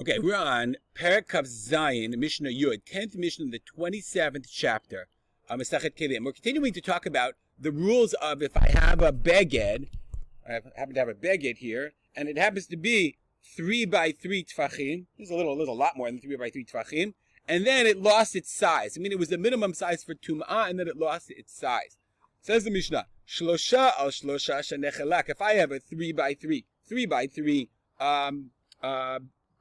Okay, we're on Perek Kaf Zayin, Mishnah Yud, 10th Mishnah, the 27th chapter of Masechet Keilim. We're continuing to talk about the rules of if I have a beged, I happen to have a beged here, and it happens to be 3 by 3 tfachim. There's a little lot more than 3 by 3 tfachim, and then it lost its size. I mean, it was the minimum size for Tumah, and then it lost its size. Says the Mishnah, Shlosha al Shlosha shenechelak. If I have a 3 by 3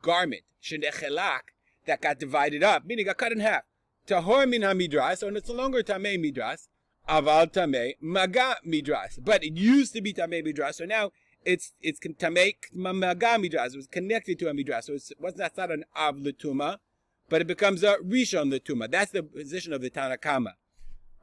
garment, shenechelak, that got divided up, meaning got cut in half. Tahor min hamidras, so it's no longer tamei midras, aval tamei maga midras. But it used to be tamei midras, so now it's tamei maga midras. It was connected to a midras, so that's not an av l'tuma, but it becomes a rishon l'tuma. That's the position of the Tanakama.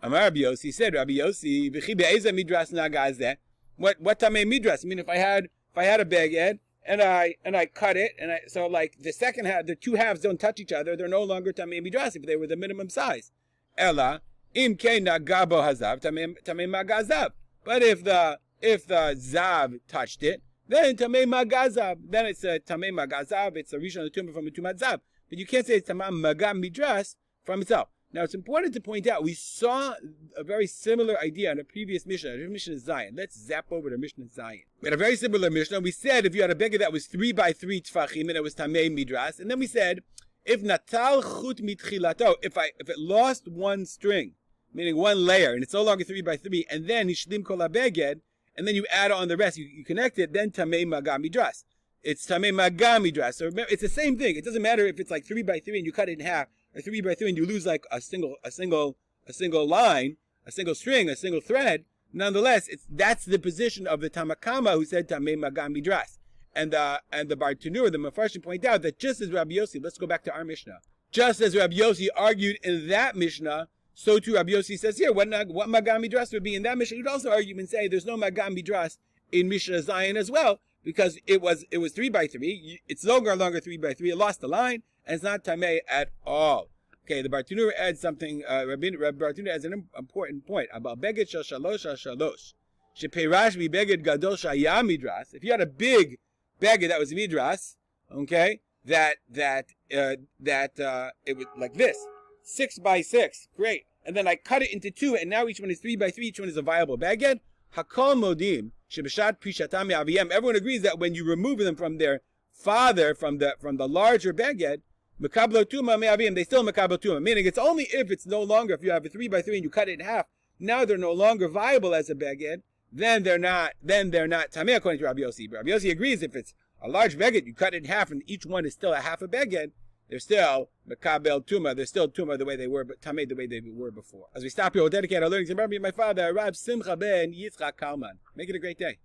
Amar Rabbi Yossi said, Rabbi Yossi, v'chi be'eza midras naga zeh. What tamei midras? I mean, if I had a beged, and I cut it, so like the second half, the two halves don't touch each other, they're no longer tamei midras if they were the minimum size. Ella im kei nagabo hazav tamei magazav. But if the zav touched it, then tamei magazav. Then it's a tamei magazav. It's a rishon l'tumah from a tumat zav. But you can't say it's tamei maga midras from itself. Now, it's important to point out, we saw a very similar idea in a previous Mishnah, Mishnah Zayin. Let's zap over to Mishnah Zayin. We had a very similar Mishnah. We said if you had a beged that was 3 by 3 tfachim and it was tamei midras, and then we said, if natal chut mitchilato, if it lost one string, meaning one layer, and it's no longer 3 by 3, and then nishlim kol beged, and then you add on the rest, you connect it, then tamei maga midras. It's tamei maga midras. So remember, it's the same thing. It doesn't matter if it's like 3 by 3 and you cut it in half, or 3 by 3 and you lose like a single line, a single string, a single thread. Nonetheless, that's the position of the Tamakama who said tamei maga midras. And the Bartanur, the Mefarshim, point out that just as Rabbi Yossi, let's go back to our Mishnah. Just as Rabbi Yossi argued in that Mishnah, so too Rabbi Yossi says here, what maga midras would be in that Mishnah. You'd also argue and say there's no maga midras in Mishnah Zayin as well, because it was 3 by 3. It's no longer 3 by 3. It lost the line, and it's not tamei at all. Okay, the Bartanur adds something. Rabbi Bartanur adds an important point about beged shel shalosh shalosh. Shepeirash bi beged gadol shaya midras. If you had a big beged that was midras, okay, that it was like this, 6 by 6, great, and then I cut it into 2, and now each one is 3 by 3. Each one is a viable beged. Hakol modim shebeshat prishatam yaviyem. Everyone agrees that when you remove them from their father, from the larger beged, Mekablo Tumah me'avim, they still Mekablo Tumah. Meaning it's only if it's no longer, if you have a 3 by 3 and you cut it in half, now they're no longer viable as a beged, then they're not Tameh according to Rabbi Yossi. Rabbi Yossi agrees if it's a large beged, you cut it in half and each one is still a half a beged, they're still Mekabel Tumah, they're still Tumah the way they were, but Tameh the way they were before. As we stop here, we'll dedicate our learning to Rabbi, my father, Rab Simcha ben Yitzchak Kalman. Make it a great day.